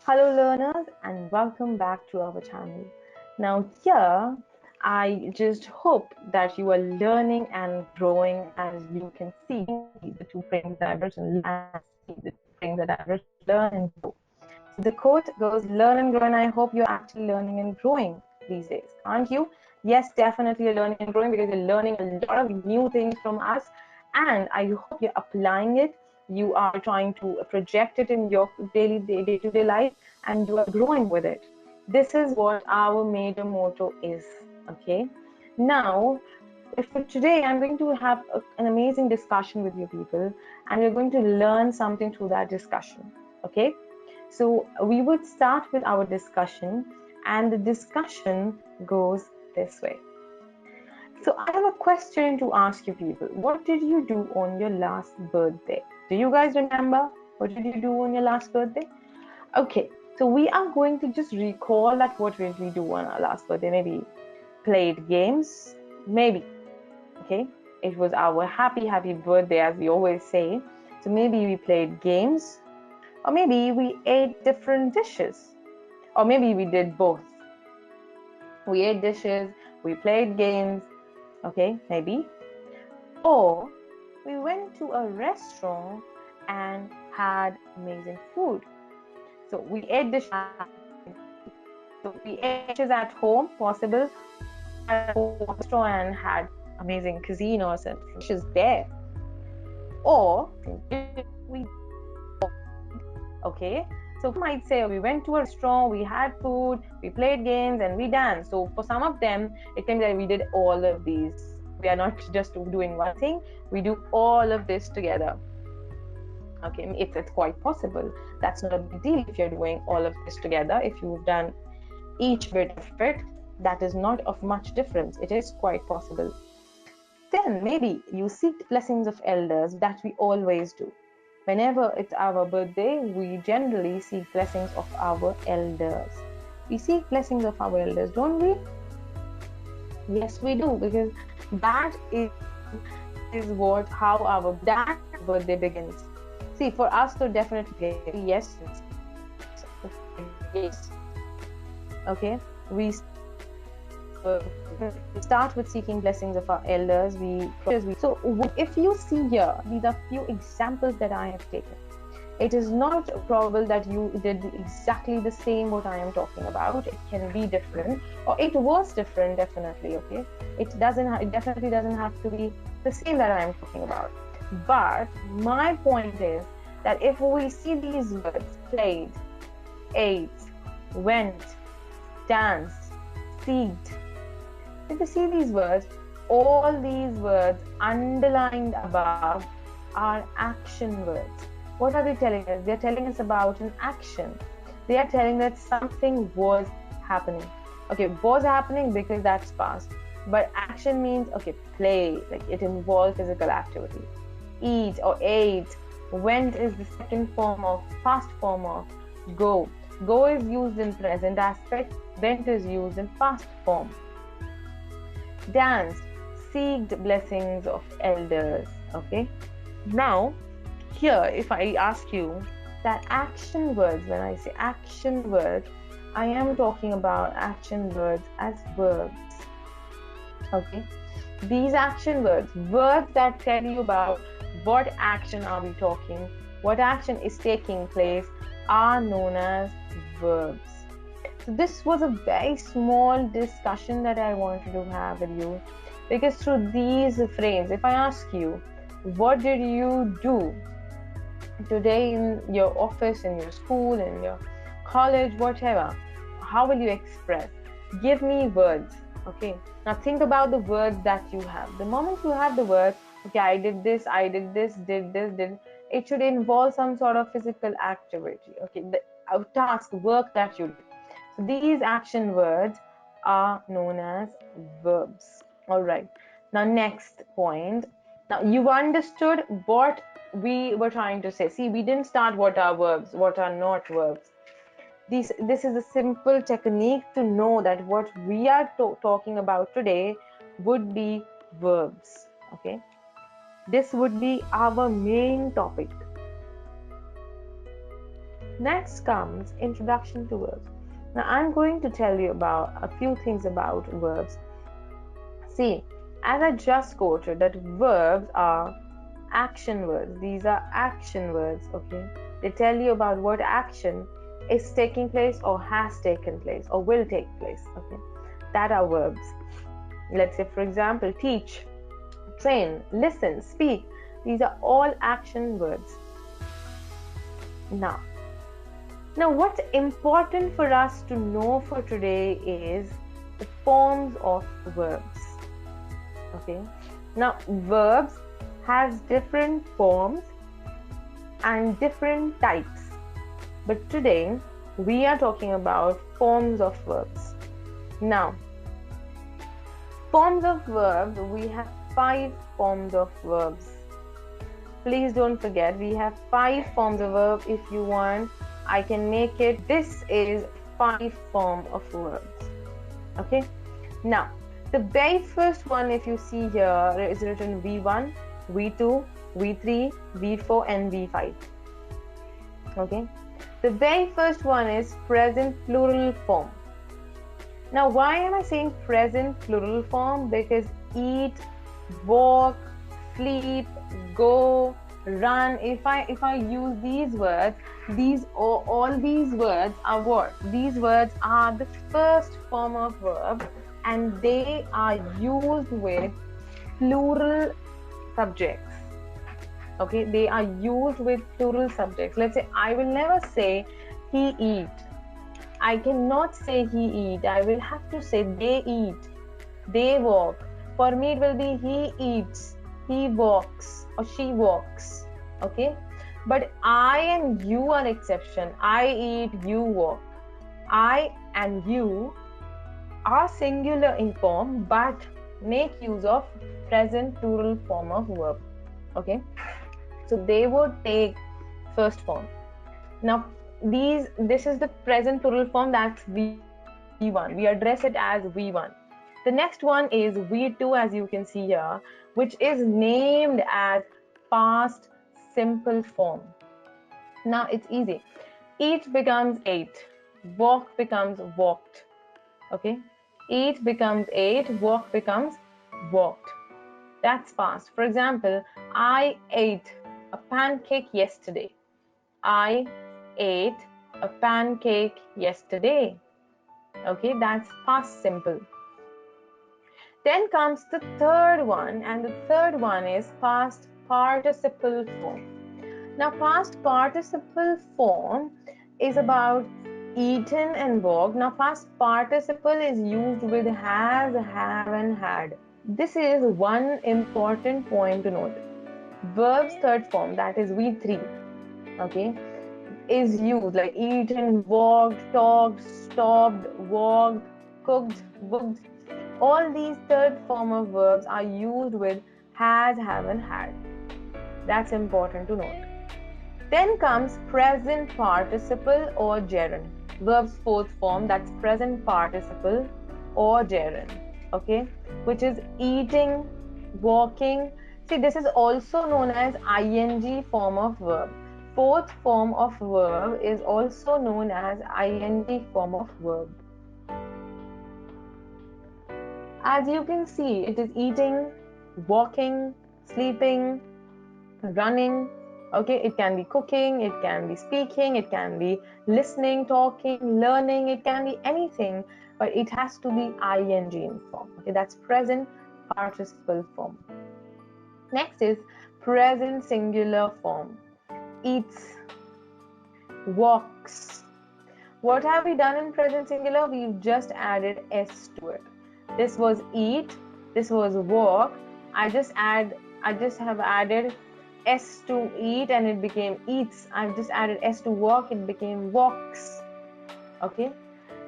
Hello, learners, and welcome back to our channel. Now, here I just hope that you are learning and growing, as you can see the two frames that I've written, and see the two frames that I've written, learn and grow. So the quote goes, learn and grow, and I hope you're actually learning and growing these days, aren't you? Yes, definitely you're learning and growing because you're learning a lot of new things from us, and I hope you're applying it. You are trying to project it in your daily day-to-day life, and you are growing with it. This is what our major motto is. Okay. Now, for today, I'm going to have an amazing discussion with you people, and we're going to learn something through that discussion. Okay. So we would start with our discussion, and the discussion goes this way. So I have a question to ask you people. What did you do on your last birthday? Do you guys remember? What did you do on your last birthday? Okay, so we are going to just recall that what did we do on our last birthday? Maybe played games, maybe. Okay, it was our happy birthday, as we always say. So maybe we played games, or maybe we ate different dishes, or maybe we did both. We ate dishes, we played games, okay, maybe. Or we went to a restaurant and had amazing food. So we ate dishes So we ate dishes at home, possible, at home restaurant and had amazing cuisine or some dishes there. Or we okay. So might say we went to a restaurant, we had food, we played games, and we danced. So for some of them, it can be that we did all of these. We are not just doing one thing; we do all of this together. Okay, it's quite possible. That's not a big deal if you're doing all of this together. If you've done each bit of it, that is not of much difference. It is quite possible. Then maybe you seek blessings of elders, that we always do. Whenever it's our birthday, we generally seek blessings of our elders. We seek blessings of our elders, don't we? Yes, we do, because that is what how our that birthday begins. See, for us to definitely yes, yes. Okay, we start with seeking blessings of our elders. So if you see here, these are few examples that I have taken. It is not probable that you did exactly the same what I am talking about. It can be different, or it was different, definitely. Okay, it definitely doesn't have to be the same that I am talking about. But my point is that if we see these words played, ate, went, danced, seeked, if you see these words, all these words underlined above are action words. What are they telling us? They're telling us about an action. They are telling that something was happening. Okay, was happening because that's past. But action means, okay, play, like it involves physical activity. Eat or ate. Went is the second form of, past form of go. Go is used in present aspect. Went is used in past form. Danced, seeked blessings of elders. Okay, now here if I ask you that action words, when I say action words, I am talking about action words as verbs. Okay, these action words that tell you about what action are we talking, what action is taking place, are known as verbs. So this was a very small discussion that I wanted to have with you, because through these frames, if I ask you, what did you do today in your office, in your school, in your college, whatever, how will you express? Give me words. Okay, now think about the words that you have. The moment you have the words, okay, I did this, did this, did, it should involve some sort of physical activity. Okay, the task, work that you did. So these action words are known as verbs. All right. Now, next point. Now, you understood what we were trying to say. See, we didn't start what are verbs, what are not verbs. This is a simple technique to know that what we are talking about today would be verbs. Okay. This would be our main topic. Next comes introduction to verbs. Now I'm going to tell you about a few things about verbs. See, as I just quoted, that verbs are action words. These are action words, okay? They tell you about what action is taking place or has taken place or will take place, okay? That are verbs. Let's say, for example, teach, train, listen, speak. These are all action words. Now, what's important for us to know for today is the forms of verbs. Okay. Now, verbs has different forms and different types. But today, we are talking about forms of verbs. Now, forms of verbs, we have 5 forms of verbs. Please don't forget, we have 5 forms of verb. If you want, I can make it. This is 5 form of verbs. Okay. Now, the very first one, if you see here, is written V1, V2, V3, V4, and V5. Okay. The very first one is present plural form. Now, why am I saying present plural form? Because eat, walk, sleep, go, run. If I use these words, all these words are what? These words are the first form of verb, and they are used with plural subjects. Okay, they are used with plural subjects. Let's say I will never say he eat. I cannot say he eat. I will have to say they eat, they walk. For me, it will be he eats, he walks, or she walks. Okay, but I and you are exception. I eat, you walk. I and you are singular in form, but make use of present plural form of verb. Okay, so they would take first form. Now, this is the present plural form, that's V1. We address it as V1. The next one is V2, as you can see here, which is named as past simple form. Now it's easy. Eat becomes ate, walk becomes walked. Okay, eat becomes ate, walk becomes walked. That's past. For example, I ate a pancake yesterday. I ate a pancake yesterday. Okay, that's past simple. Then comes the third one, and the third one is past participle form. Now, past participle form is about eaten and walked. Now, past participle is used with has, have, and had. This is one important point to note. Verb's third form, that is V3, okay, is used like eaten, walked, talked, stopped, walked, cooked, booked. All these third form of verbs are used with has, have, and had. That's important to note. Then comes present participle or gerund. Verb's fourth form, that's present participle or gerund, okay, which is eating, walking. See, this is also known as ing form of verb. Fourth form of verb is also known as ing form of verb. As you can see, it is eating, walking, sleeping, running. Okay, it can be cooking, it can be speaking, it can be listening, talking, learning, it can be anything, but it has to be ing in form. Okay, that's present participle form. Next is present singular form. Eats, walks. What have we done in present singular? We've just added s to it. This was eat, this was walk. I just have added s to eat and it became eats. I've just added s to walk, it became walks. Okay,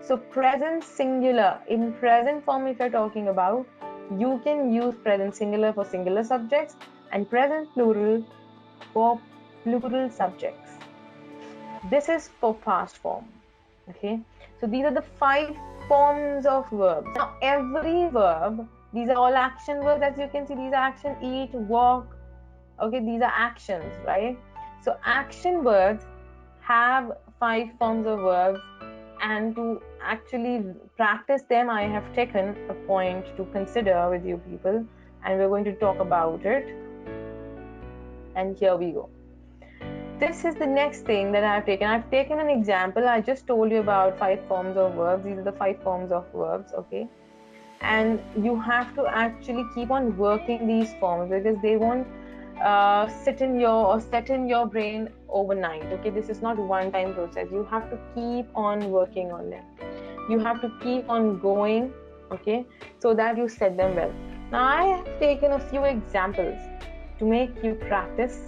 so present singular. In present form, if you're talking about, you can use present singular for singular subjects and present plural for plural subjects. This is for past form. Okay, so these are the 5 forms of verbs. Now every verb, these are all action verbs. As you can see, these are action: eat, walk. Okay, these are actions, right? So action words have 5 forms of verbs, and to actually practice them, I have taken a point to consider with you people, and we're going to talk about it. And here we go. This is the next thing that I've taken. I've taken an example. I just told you about 5 forms of verbs. These are the 5 forms of verbs, okay? And you have to actually keep on working these forms, because they won't sit in your or set in your brain overnight, okay? This is not a one-time process. You have to keep on working on them. You have to keep on going, okay, so that you set them well. Now I have taken a few examples to make you practice,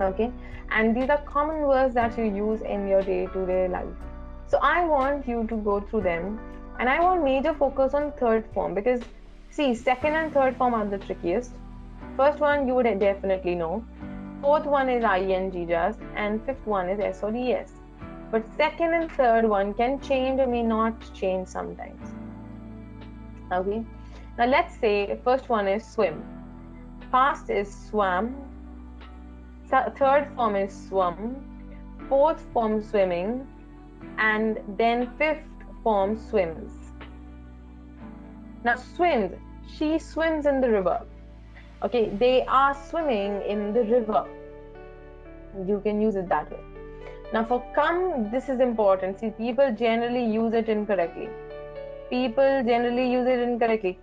okay? And these are common words that you use in your day-to-day life. So I want you to go through them, and I want major focus on third form, because see, second and third form are the trickiest. First one you would definitely know. Fourth one is ing just, and fifth one is s or es. But second and third one can change or may not change sometimes. Okay. Now let's say first one is swim. Past is swam. Third form is swum. Fourth form swimming, and then fifth form swims. Now swims. She swims in the river. Okay, they are swimming in the river. You can use it that way. Now for come, this is important. See, people generally use it incorrectly.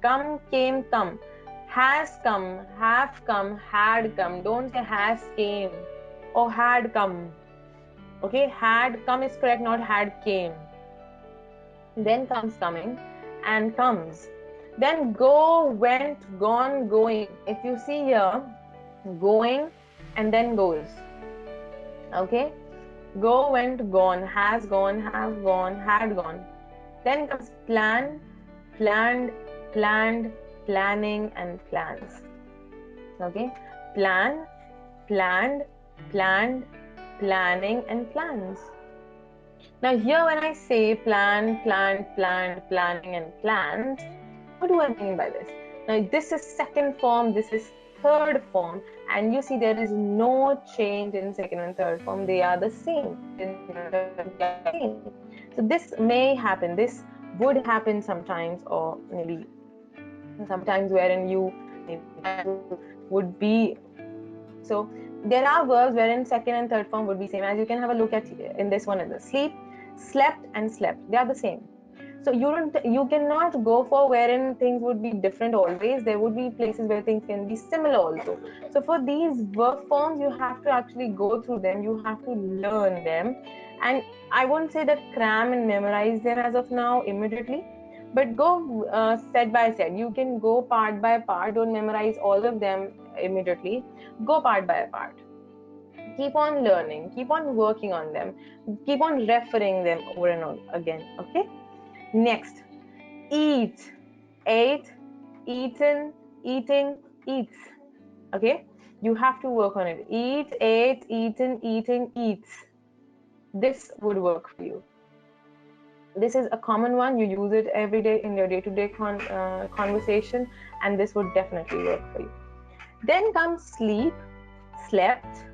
Come, came, come. Has come, have come, had come. Don't say has came or had come. Okay, had come is correct, not had came. Then comes coming and comes. Then go, went, gone, going. If you see here, going and then goes. Okay, go, went, gone, has gone, have gone, had gone. Then comes plan, planned, planned, planning, and plans. Okay, plan, planned, planned, planning, and plans. Now here when I say plan, planned, planned, planning, and plans, what do I mean by this? Now this is second form, this is third form, and you see there is no change in second and third form. They are the same. So this may happen, this would happen sometimes, or maybe sometimes wherein you would be. So there are verbs wherein second and third form would be same, as you can have a look at in this one. Is the sleep, slept, and slept. They are the same. So you cannot go for wherein things would be different always. There would be places where things can be similar also. So for these verb forms, you have to actually go through them. You have to learn them, and I won't say that cram and memorize them as of now immediately, but go set by set. You can go part by part. Don't memorize all of them immediately. Go part by part. Keep on learning. Keep on working on them. Keep on referring them over and over again. Okay. Next, eat, ate, eaten, eating, eats. Okay, you have to work on it. Eat, ate, eaten, eating, eats. This would work for you. This is a common one. You use it every day in your day-to-day conversation, and this would definitely work for you. Then comes sleep, slept,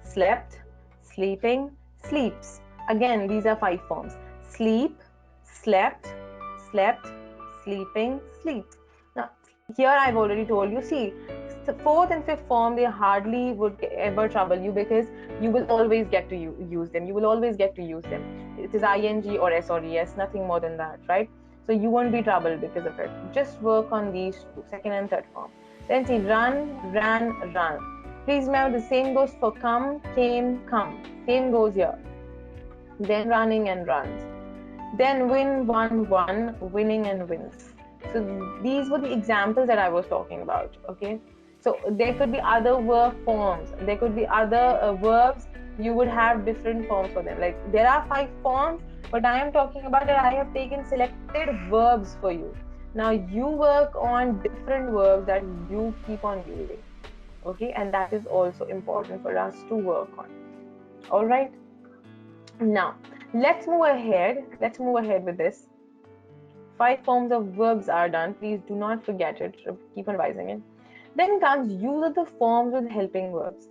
slept, sleeping, sleeps. Again, these are 5 forms. Sleep, slept, slept, sleeping, sleep. Now, here I've already told you, see, the fourth and fifth form, they hardly would ever trouble you, because you will always get to use them. You will always get to use them. It is ing or s or es, nothing more than that, right? So you won't be troubled because of it. Just work on these two, second and third form. Then see, run, ran, run. Please remember the same goes for come, came, come. Same goes here. Then running and runs. Then win, won, won, winning and wins. So these were the examples that I was talking about, okay? So there could be other verb forms. There could be other verbs. You would have different forms for them. Like there are 5 forms, but I am talking about that I have taken selected verbs for you. Now you work on different verbs that you keep on using, okay? And that is also important for us to work on. All right. Now let's move ahead. Let's move ahead with this. 5 forms of verbs are done. Please do not forget it. Keep on revising it. Then comes use of the forms with helping verbs.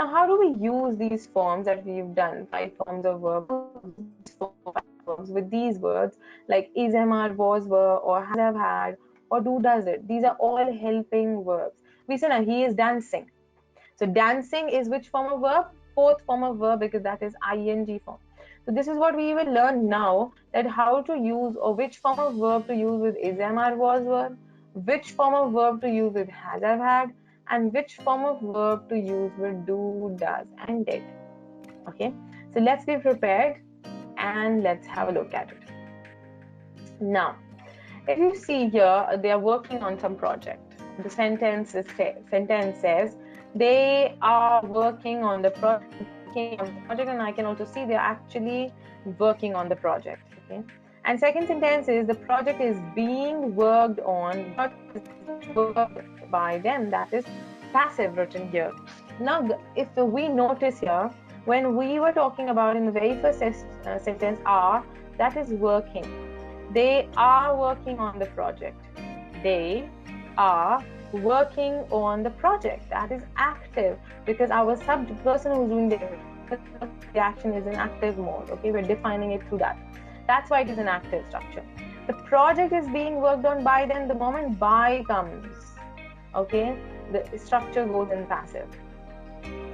Now, how do we use these forms that we've done, 5 forms of verb, with these words like is, am, are, was, were, or has, have, had, or do, does it? These are all helping verbs. We said now he is dancing. So dancing is which form of verb? Fourth form of verb, because that is ing form. So this is what we will learn now, that how to use or which form of verb to use with is, am, are, was, were, which form of verb to use with has, have, had, and which form of verb to use with do, does, and did. Okay, so let's be prepared and let's have a look at it. Now, if you see here, they are working on some project. The sentence says they are working on the project, and I can also see they're actually working on the project. Okay, and second sentence is the project is being worked on, but worked by them. That is passive written here. Now, if we notice here, when we were talking about in the very first sentence, are, that is working. They are working on the project. They are working on the project. That is active, because our person who's doing the action is in active mode. Okay, we're defining it through that. That's why it is an active structure. The project is being worked on by them. The moment by comes, okay, the structure goes in passive.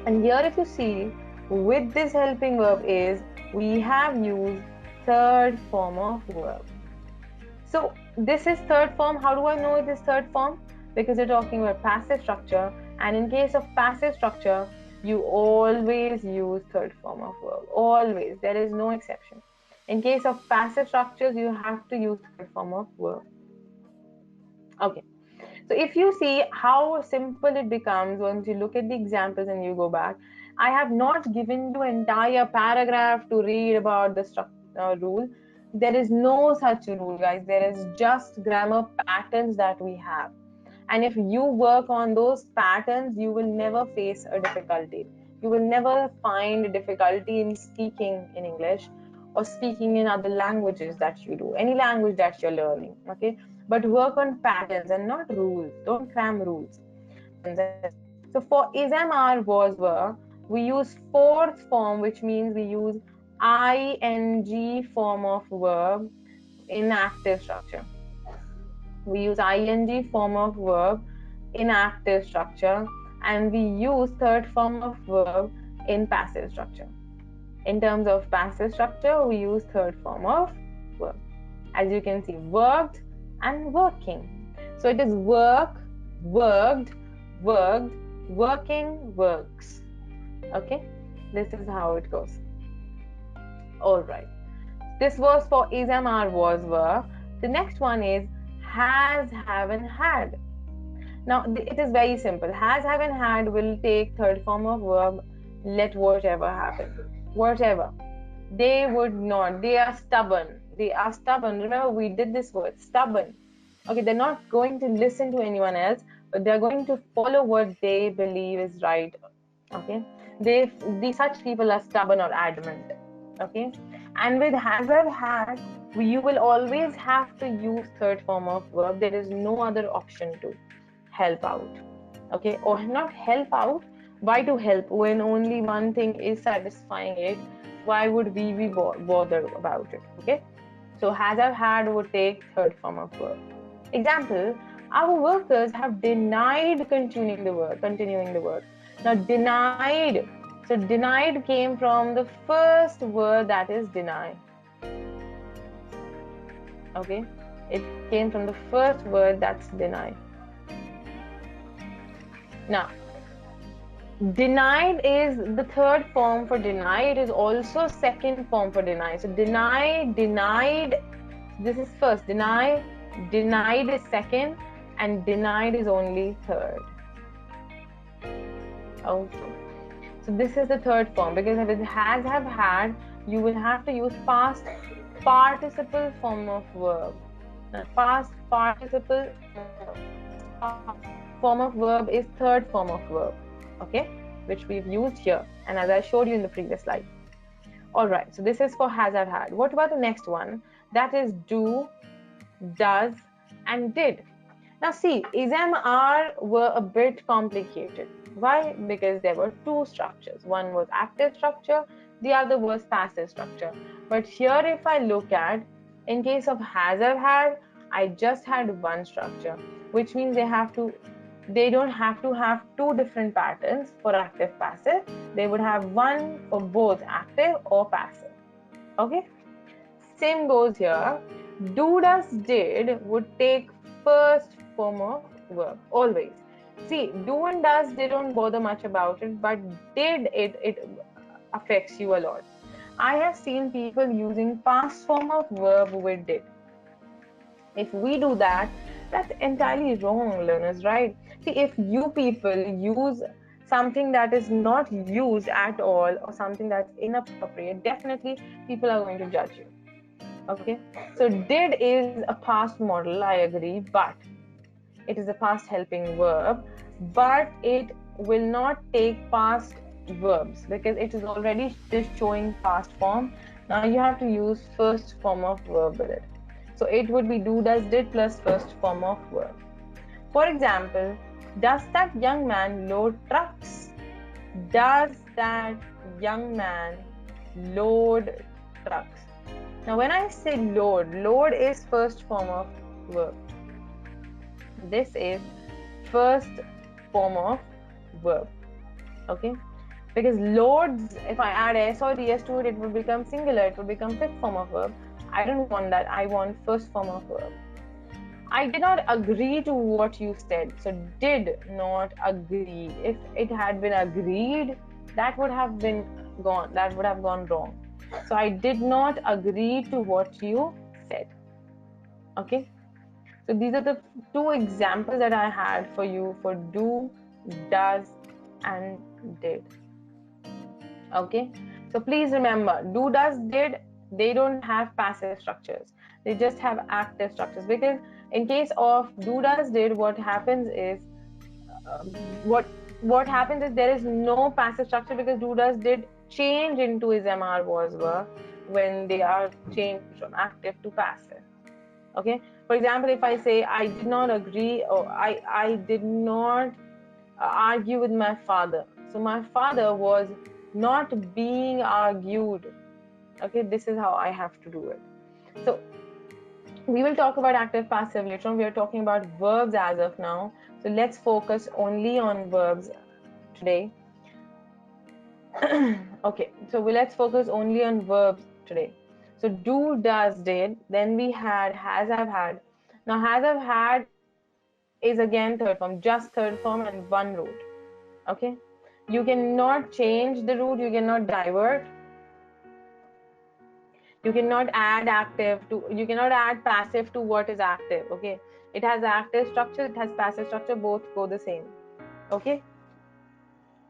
And here, if you see, with this helping verb is, we have used third form of verb. So this is third form. How do I know it is third form? Because you're talking about passive structure, and in case of passive structure, you always use third form of verb. Always. There is no exception. In case of passive structures, you have to use third form of verb. Okay. So if you see how simple it becomes once you look at the examples and you go back, I have not given you entire paragraph to read about the rule. There is no such rule, guys. There is just grammar patterns that we have. And if you work on those patterns, you will never face a difficulty. You will never find difficulty in speaking in English or speaking in other languages that you do, any language that you're learning, okay? But work on patterns and not rules. Don't cram rules. So for is, am, are, was, were, we use fourth form, which means we use ing form of verb in active structure. We use ing form of verb in active structure, and we use third form of verb in passive structure. In terms of passive structure, we use third form of verb. As you can see, worked and working. So it is work, worked, worked, working, works. Okay, this is how it goes. All right, this was for is, am, are, was, were. The next one is has, haven't, had. Now it is very simple. Has, haven't, had will take third form of verb, let whatever happen. Whatever. They would not. They are stubborn. They are stubborn. Remember, we did this word, stubborn. Okay, they're not going to listen to anyone else, but they're going to follow what they believe is right. Okay, such people are stubborn or adamant. Okay, and with has, have, had, you will always have to use third form of verb. There is no other option to help out. Okay, or not help out. Why to help when only one thing is satisfying it? Why would we be bothered about it? Okay, so has, have, had would take third form of verb. Example, our workers have denied continuing the work. Now denied, so denied came from the first word, that is deny. Okay, it came from the first word, that's deny. Now denied is the third form for deny. It is also second form for deny. So deny, denied, this is first. Deny, denied is second, and denied is only third. Okay, so this is the third form, because if it has, have, had, you will have to use past participle form of verb. Past participle form of verb is third form of verb. Okay, which we've used here, and as I showed you in the previous slide. All right, so this is for has, have, had. What about the next one? That is do, does, and did. Now see, is, am, are were a bit complicated. Why? Because there were two structures. One was active structure, the other was passive structure. But here if I look at, in case of has have had, I just had one structure, which means they don't have to have two different patterns for active passive. They would have one for both active or passive. Okay? Same goes here. Do, does, did would take first form of verb always. See, do and does, they don't bother much about it, but did it affects you a lot. I have seen people using past form of verb with did. If we do that, that's entirely wrong, learners, right? See, if you people use something that is not used at all or something that's inappropriate, definitely people are going to judge you. Okay, so did is a past model, I agree, but it is a past helping verb, but it will not take past verbs because it is already just showing past form. Now you have to use first form of verb with it. So it would be do, does, did plus first form of verb. For example, does that young man load trucks? Does that young man load trucks? Now when I say load is first form of verb. This is first form of verb. Okay, because loads, if I add s or ds to it, it will become singular, it will become fifth form of verb. I don't want that. I want first form of verb. I did not agree to what you said. So did not agree. If it had been agreed, that would have been gone. That would have gone wrong. So I did not agree to what you said. Okay. So these are the two examples that I had for you for do, does, and did. Okay. So please remember, do, does, did, they don't have passive structures. They just have active structures, because in case of do, does, did, what happens is what happens is there is no passive structure, because do, does, did change into is, am, are, was, were when they are changed from active to passive. Okay. For example, if I say I did not agree, or I did not argue with my father. So my father was not being argued. Okay, this is how I have to do it. So we will talk about active passive later on. We are talking about verbs as of now. So let's focus only on verbs today. Okay, so let's focus only on verbs today. So do, does, did, then we had has, have, had. Now has, have, had is again third form, just third form and one root. Okay, you cannot change the root, you cannot divert, you cannot add active to, you cannot add passive to what is active. Okay, it has active structure, it has passive structure, both go the same. Okay,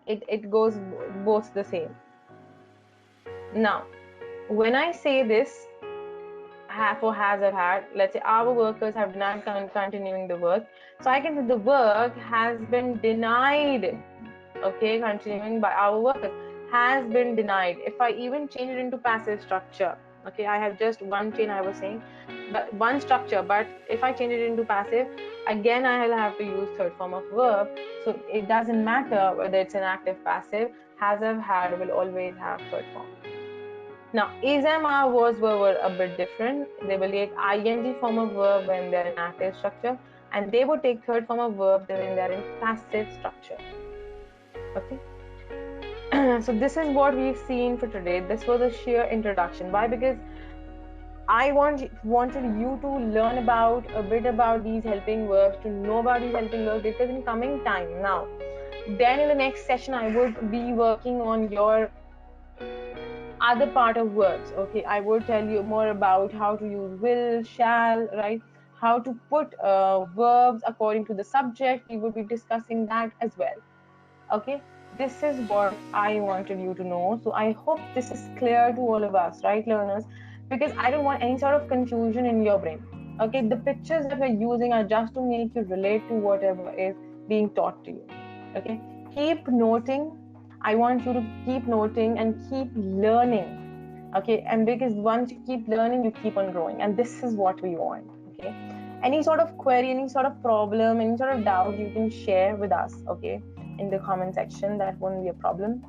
it goes both the same. Now when I say this for has, have, had, let's say our workers have denied continuing the work, so I can say the work has been denied. Okay, continuing by our workers has been denied. If I even change it into passive structure, okay, I have just one chain, I was saying, but one structure, but if I change it into passive, again I will have to use third form of verb. So it doesn't matter whether it's an active, passive, has, have, had will always have third form. Now is, am, are, was, were a bit different. They will take ing form of verb when they're in active structure, and they would take third form of verb when they're in passive structure. Okay. So this is what we've seen for today. This was a sheer introduction. Why? Because I wanted you to learn about a bit about these helping verbs, to know about these helping verbs, because in coming time now, then in the next session I would be working on your other part of verbs. Okay, I would tell you more about how to use will, shall, right? How to put verbs according to the subject. We would be discussing that as well. Okay, this is what I wanted you to know. So I hope this is clear to all of us, right, learners? Because I don't want any sort of confusion in your brain. Okay, the pictures that we're using are just to make you relate to whatever is being taught to you. Okay, keep noting. I want you to keep noting and keep learning. Okay, and because once you keep learning, you keep on growing, and this is what we want. Okay, any sort of query, any sort of problem, any sort of doubt, you can share with us. Okay, in the comment section. That won't be a problem.